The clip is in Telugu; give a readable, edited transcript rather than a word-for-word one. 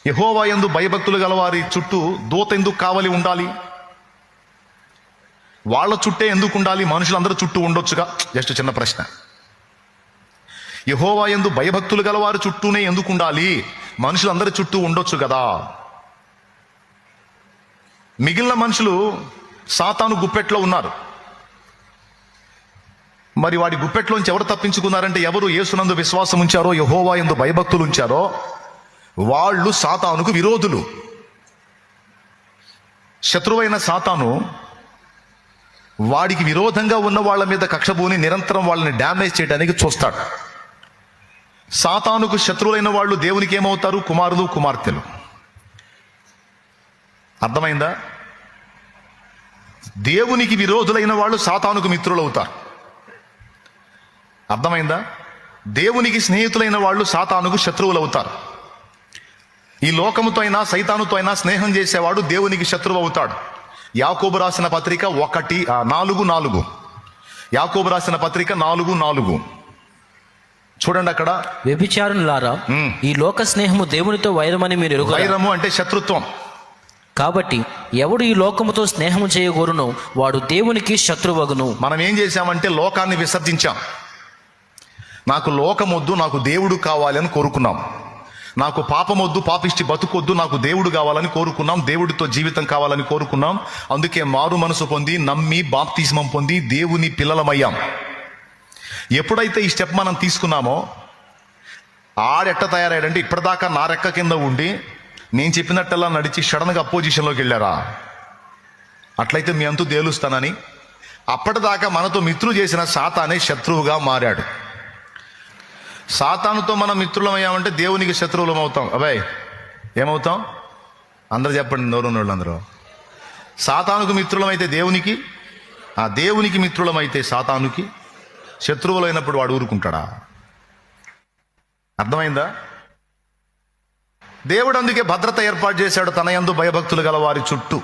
యెహోవా యందు భయభక్తులు గల వారి చుట్టూ దూత ఎందుకు కావలి ఉండాలి? వాళ్ళ చుట్టే ఎందుకు ఉండాలి? మనుషులందరూ చుట్టూ ఉండొచ్చుగా? జస్ట్ చిన్న ప్రశ్న. యెహోవా యందు భయభక్తులు గల వారి చుట్టూనే ఎందుకు ఉండాలి? మనుషులందరి చుట్టూ ఉండొచ్చు కదా. మిగిలిన మనుషులు సాతాను గుప్పెట్లో ఉన్నారు. మరి వాడి గుప్పెట్లోంచి ఎవరు తప్పించుకున్నారంటే, ఎవరు యేసునందు విశ్వాసం ఉంచారో, యెహోవా యందు భయభక్తులు ఉంచారో వాళ్ళు సాతానుకు విరోధులు. శత్రువైన సాతాను వాడికి విరోధంగా ఉన్న వాళ్ళ మీద కక్షబూని నిరంతరం వాళ్ళని డ్యామేజ్ చేయడానికి చూస్తాడు. సాతానుకు శత్రువులైన వాళ్ళు దేవునికి ఏమవుతారు? కుమారులు, కుమార్తెలు. అర్థమైందా? దేవునికి విరోధులైన వాళ్ళు సాతానుకు మిత్రులు అవుతారు. అర్థమైందా? దేవునికి స్నేహితులైన వాళ్ళు సాతానుకు శత్రువులు అవుతారు. ఈ లోకముతో అయినా సైతానుతో అయినా స్నేహం చేసేవాడు దేవునికి శత్రువు అవుతాడు. యాకోబు రాసిన పత్రిక 1:4. యాకోబు రాసిన పత్రిక 4:4 చూడండి. అక్కడ, వ్యభిచారులారా, ఈ లోక స్నేహము దేవునితో వైరమని మీరు ఎరుగరా? వైరము అంటే శత్రుత్వం. కాబట్టి ఎవడు ఈ లోకముతో స్నేహము చేయగోరునో వాడు దేవునికి శత్రువగును. మనం ఏం చేశామంటే లోకాన్ని విసర్జించాం. నాకు లోకమొద్దు, నాకు దేవుడు కావాలి అని కోరుకున్నాం. నాకు పాపమొద్దు, పాపిష్టి బతుకొద్దు, నాకు దేవుడు కావాలని కోరుకున్నాం. దేవుడితో జీవితం కావాలని కోరుకున్నాం. అందుకే మారు మనసు పొంది, నమ్మి, బాప్తిస్మం పొంది దేవుని పిల్లలమయ్యాం. ఎప్పుడైతే ఈ స్టెప్ మనం తీసుకున్నామో, ఆడెట్ట తయారయ్యాడంటే, ఇప్పటిదాకా నా రెక్క కింద ఉండి నేను చెప్పినట్టల్లా నడిచి సడన్గా అపోజిషన్లోకి వెళ్ళారా? అట్లయితే మీ అంతు తేలుస్తానని అప్పటిదాకా మనతో మిత్రులు చేసిన సాతానే శత్రువుగా మారాడు. సాతానుతో మనం మిత్రులమయ్యామంటే దేవునికి శత్రువులం అవుతాం. అబ్బాయి ఏమవుతాం? అందరూ చెప్పండి, నోరున్న వాళ్ళు అందరూ. సాతానుకు మిత్రులమైతే దేవునికి, ఆ దేవునికి మిత్రులమైతే సాతానుకి శత్రువులైనప్పుడు వాడు ఊరుకుంటాడా? అర్థమైందా? దేవుడు అందుకే భద్రత ఏర్పాటు చేశాడు తన యందు భయభక్తులు గల వారి చుట్టూ.